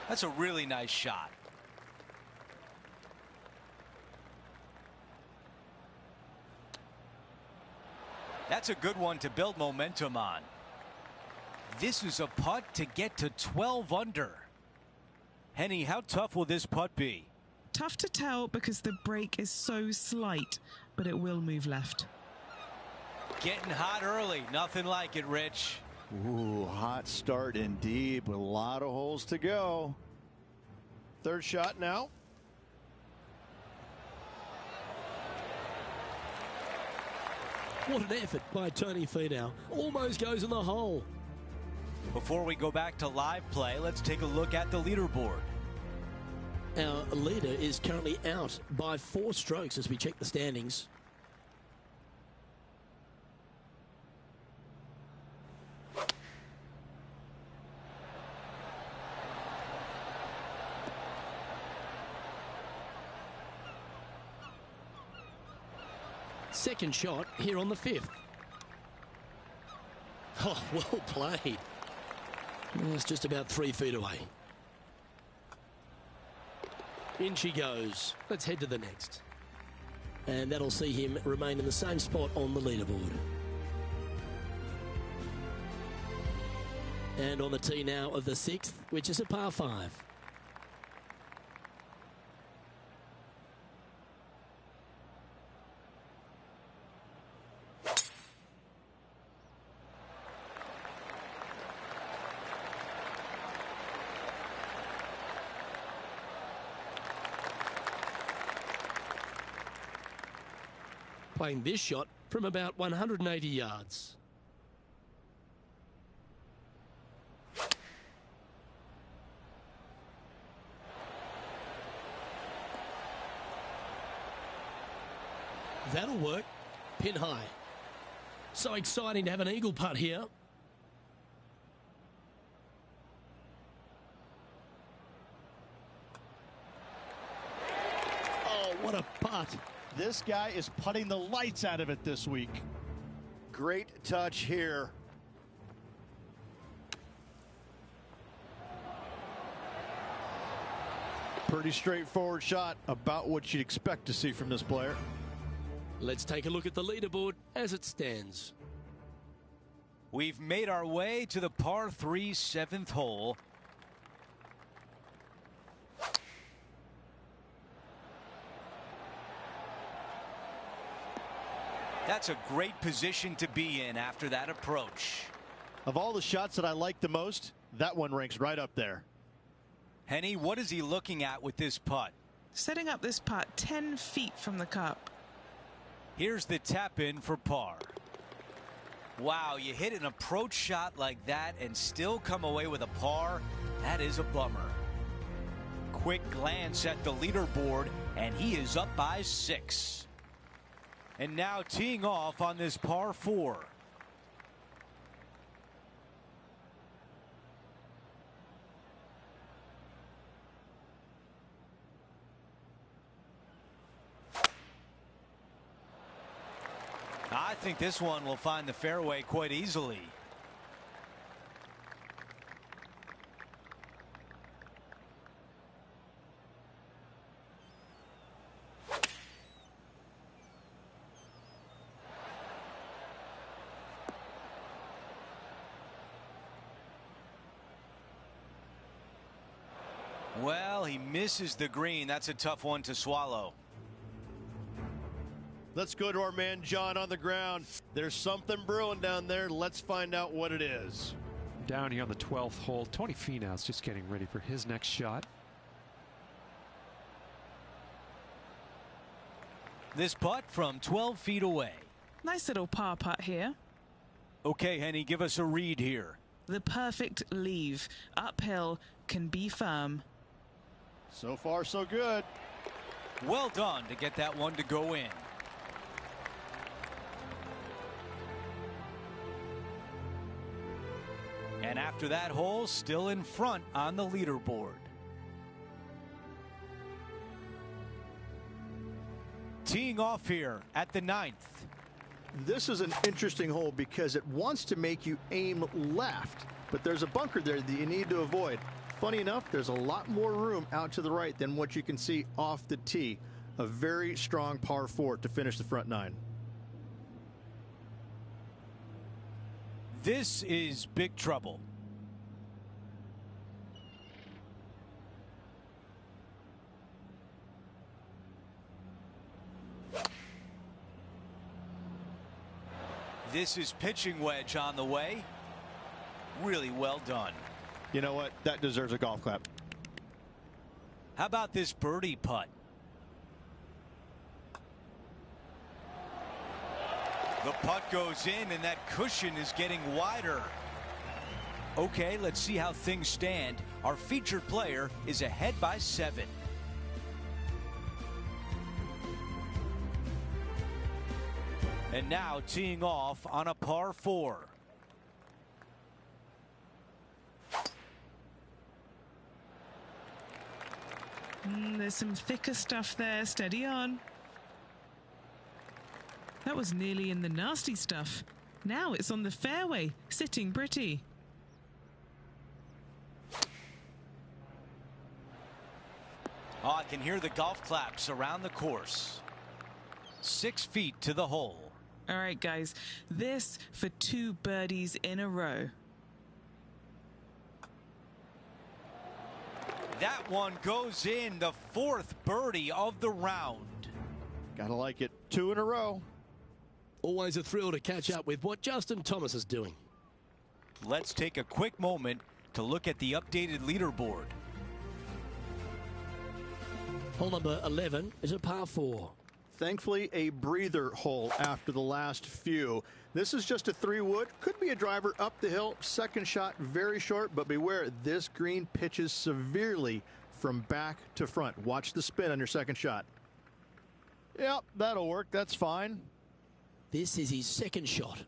That's a really nice shot. That's a good one to build momentum on. This is a putt to get to 12 under. Henny, how tough will this putt be? Tough to tell because the break is so slight, but it will move left. Getting hot early. Nothing like it, Rich. Ooh, hot start indeed, but a lot of holes to go. Third shot now. What an effort by Tony Finau. Almost goes in the hole. Before we go back to live play, let's take a look at the leaderboard. Our leader is currently out by 4 strokes as we check the standings. Second shot here on the 5th. Oh, well played. It's just about 3 feet away. In she goes. Let's head to the next. And that'll see him remain in the same spot on the leaderboard. And on the tee now of the 6th, which is a par 5. Playing this shot from about 180 yards. That'll work. Pin high. So exciting to have an eagle putt here. Oh, what a putt. This guy is putting the lights out of it this week. Great touch here. Pretty straightforward shot, about what you'd expect to see from this player. Let's take a look at the leaderboard as it stands. We've made our way to the par 3 7th hole. That's a great position to be in after that approach. Of all the shots that I like the most, that one ranks right up there. Henny, what is he looking at with this putt? Setting up this putt 10 feet from the cup. Here's the tap in for par. Wow, you hit an approach shot like that and still come away with a par? That is a bummer. Quick glance at the leaderboard, and he is up by 6. And now teeing off on this par 4. I think this one will find the fairway quite easily. Well, he misses the green. That's a tough one to swallow. Let's go to our man John on the ground. There's something brewing down there. Let's find out what it is. Down here on the 12th hole, Tony Finau's just getting ready for his next shot. This putt from 12 feet away. Nice little par putt here. Okay, Henny, give us a read here. The perfect leave. Uphill, can be firm. So far, so good. Well done to get that one to go in. And after that hole, still in front on the leaderboard. Teeing off here at the 9th. This is an interesting hole because it wants to make you aim left, but there's a bunker there that you need to avoid. Funny enough, there's a lot more room out to the right than what you can see off the tee. A very strong par 4 to finish the front 9. This is big trouble. This is pitching wedge on the way. Really well done. You know what? That deserves a golf clap. How about this birdie putt? The putt goes in, and that cushion is getting wider. Okay, let's see how things stand. Our featured player is ahead by 7. And now teeing off on a par 4. There's some thicker stuff there. Steady on. That was nearly in the nasty stuff. Now it's on the fairway, sitting pretty. Oh, I can hear the golf claps around the course. 6 feet to the hole. All right, guys, this for 2 birdies in a row. That one goes in, the 4th birdie of the round. Gotta like it. 2 in a row. Always a thrill to catch up with what Justin Thomas is doing. Let's take a quick moment to look at the updated leaderboard. Hole number 11 is a par 4. Thankfully, a breather hole after the last few. This is just a 3-wood. Could be a driver up the hill. Second shot, very short, but beware, this green pitches severely from back to front. Watch the spin on your second shot. Yep, that'll work. That's fine. This is his second shot.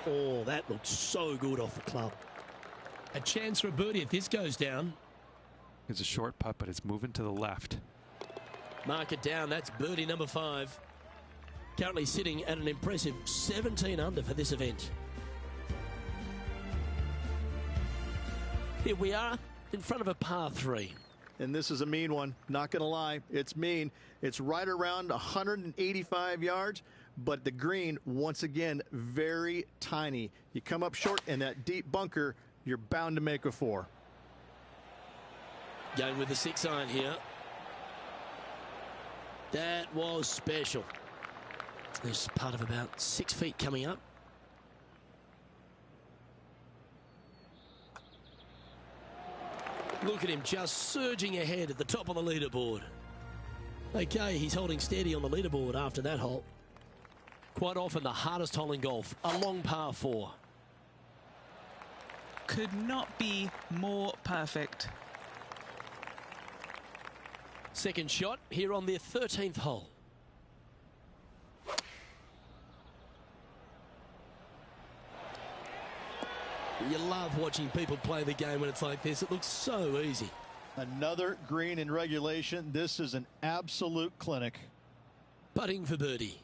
Oh, that looks so good off the club. A chance for a birdie if this goes down. It's a short putt, but it's moving to the left. Mark it down. That's birdie number 5. Currently sitting at an impressive 17 under for this event. Here we are in front of a par 3. And this is a mean one. Not going to lie. It's mean. It's right around 185 yards. But the green, once again, very tiny. You come up short in that deep bunker, you're bound to make a 4. Going with the 6 iron here. That was special. There's part of about 6 feet coming up. Look at him just surging ahead at the top of the leaderboard. Okay, he's holding steady on the leaderboard after that hole. Quite often the hardest hole in golf, a long par 4. Could not be more perfect. Second shot here on their 13th hole. You love watching people play the game when it's like this. It looks so easy. Another green in regulation. This is an absolute clinic. Putting for birdie.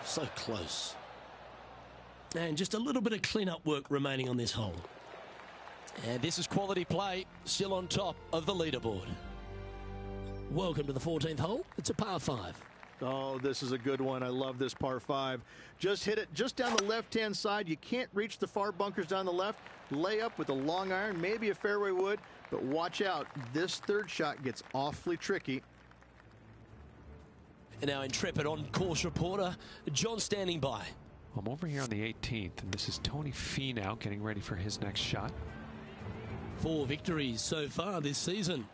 So close. And just a little bit of clean-up work remaining on this hole. And this is quality play, still on top of the leaderboard. Welcome to the 14th hole. It's a par 5. Oh, this is a good one. I love this par 5. Just hit it just down the left-hand side. You can't reach the far bunkers down the left. Lay up with a long iron, maybe a fairway wood, but watch out. This third shot gets awfully tricky. And our intrepid on-course reporter, John, standing by. I'm over here on the 18th, and this is Tony Finau getting ready for his next shot. 4 victories so far this season.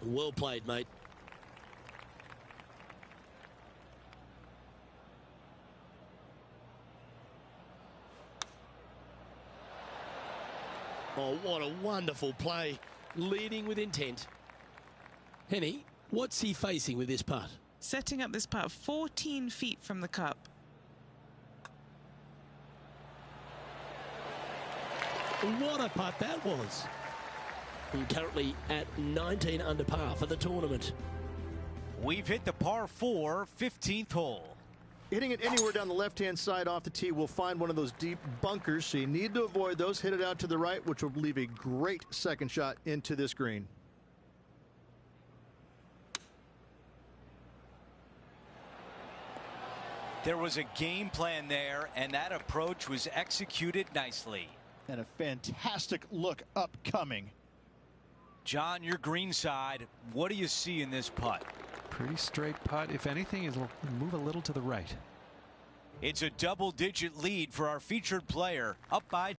Well played, mate. Oh, what a wonderful play. Leading with intent. Henny, what's he facing with this putt? Setting up this putt 14 feet from the cup. What a putt that was. And currently at 19 under par for the tournament. We've hit the par 4 15th hole. Hitting it anywhere down the left-hand side off the tee will find one of those deep bunkers, so you need to avoid those. Hit it out to the right, which will leave a great second shot into this green. There was a game plan there, and that approach was executed nicely. And a fantastic look upcoming. John, your green side, what do you see in this putt? Pretty straight putt. If anything, it'll move a little to the right. It's a double-digit lead for our featured player, up by